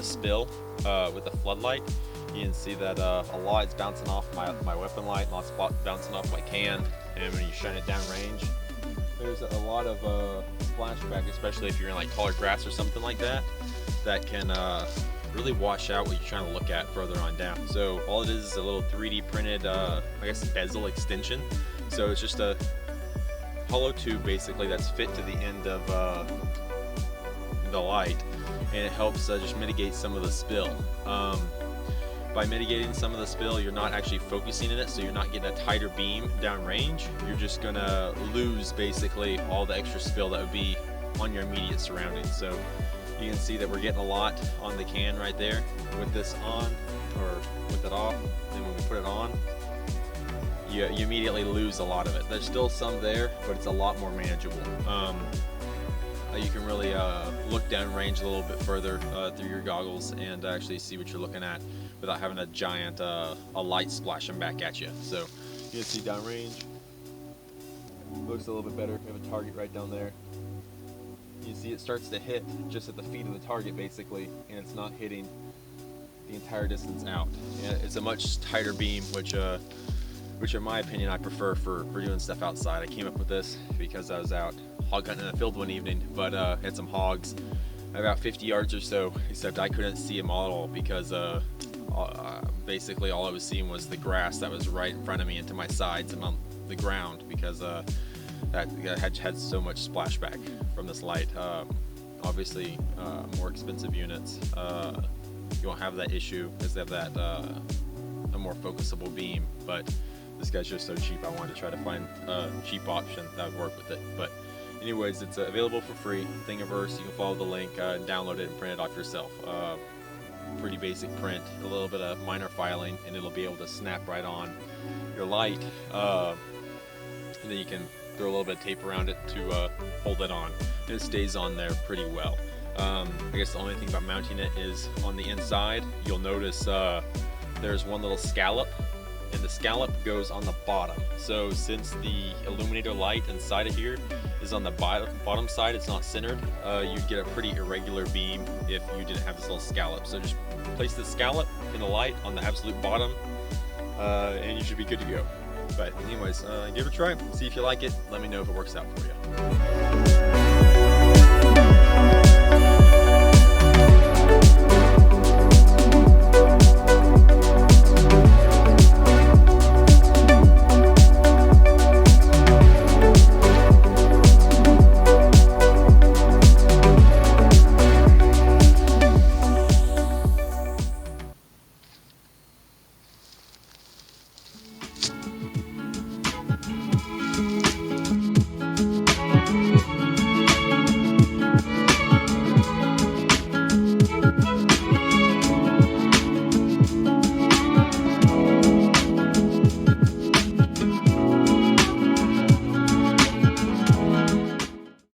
of spill with the floodlight. You can see that a lot is bouncing off my weapon light, lots bouncing off my can, and when you shine it down range, there's a lot of splashback, especially if you're in like taller grass or something like that, that can really wash out what you're trying to look at further on down. So all it is a little 3D printed, I guess, bezel extension. So it's just a hollow tube basically that's fit to the end of the light, and it helps just mitigate some of the spill. By mitigating some of the spill, you're not actually focusing in it, so you're not getting a tighter beam down range. You're just gonna lose basically all the extra spill that would be on your immediate surroundings. So you can see that we're getting a lot on the can right there with this on, or with it off, and when we put it on, you immediately lose a lot of it. There's still some there, but it's a lot more manageable. You can really look down range a little bit further through your goggles and actually see what you're looking at without having a giant a light splashing back at you. So you can see down range. Looks a little bit better. We have a target right down there. You see it starts to hit just at the feet of the target basically, and it's not hitting the entire distance out. And it's a much tighter beam, which in my opinion I prefer for doing stuff outside. I came up with this because I was out hog hunting in the field one evening, but had some hogs about 50 yards or so, except I couldn't see them all because basically all I was seeing was the grass that was right in front of me and to my sides and on the ground, because that had so much splashback from this light. Obviously more expensive units, you won't have that issue because they have that a more focusable beam, but this guy's just so cheap. I wanted to try to find a cheap option that would work with it. But anyways, it's available for free, Thingiverse. You can follow the link and download it and print it off yourself. Pretty basic print, a little bit of minor filing, and it'll be able to snap right on your light, and then you can throw a little bit of tape around it to hold it on, and it stays on there pretty well. I guess the only thing about mounting it is on the inside, you'll notice there's one little scallop, and the scallop goes on the bottom. So since the illuminator light inside of here is on the bottom side, it's not centered, you'd get a pretty irregular beam if you didn't have this little scallop. So just place the scallop in the light on the absolute bottom, and you should be good to go. But anyways, give it a try, see if you like it, let me know if it works out for you.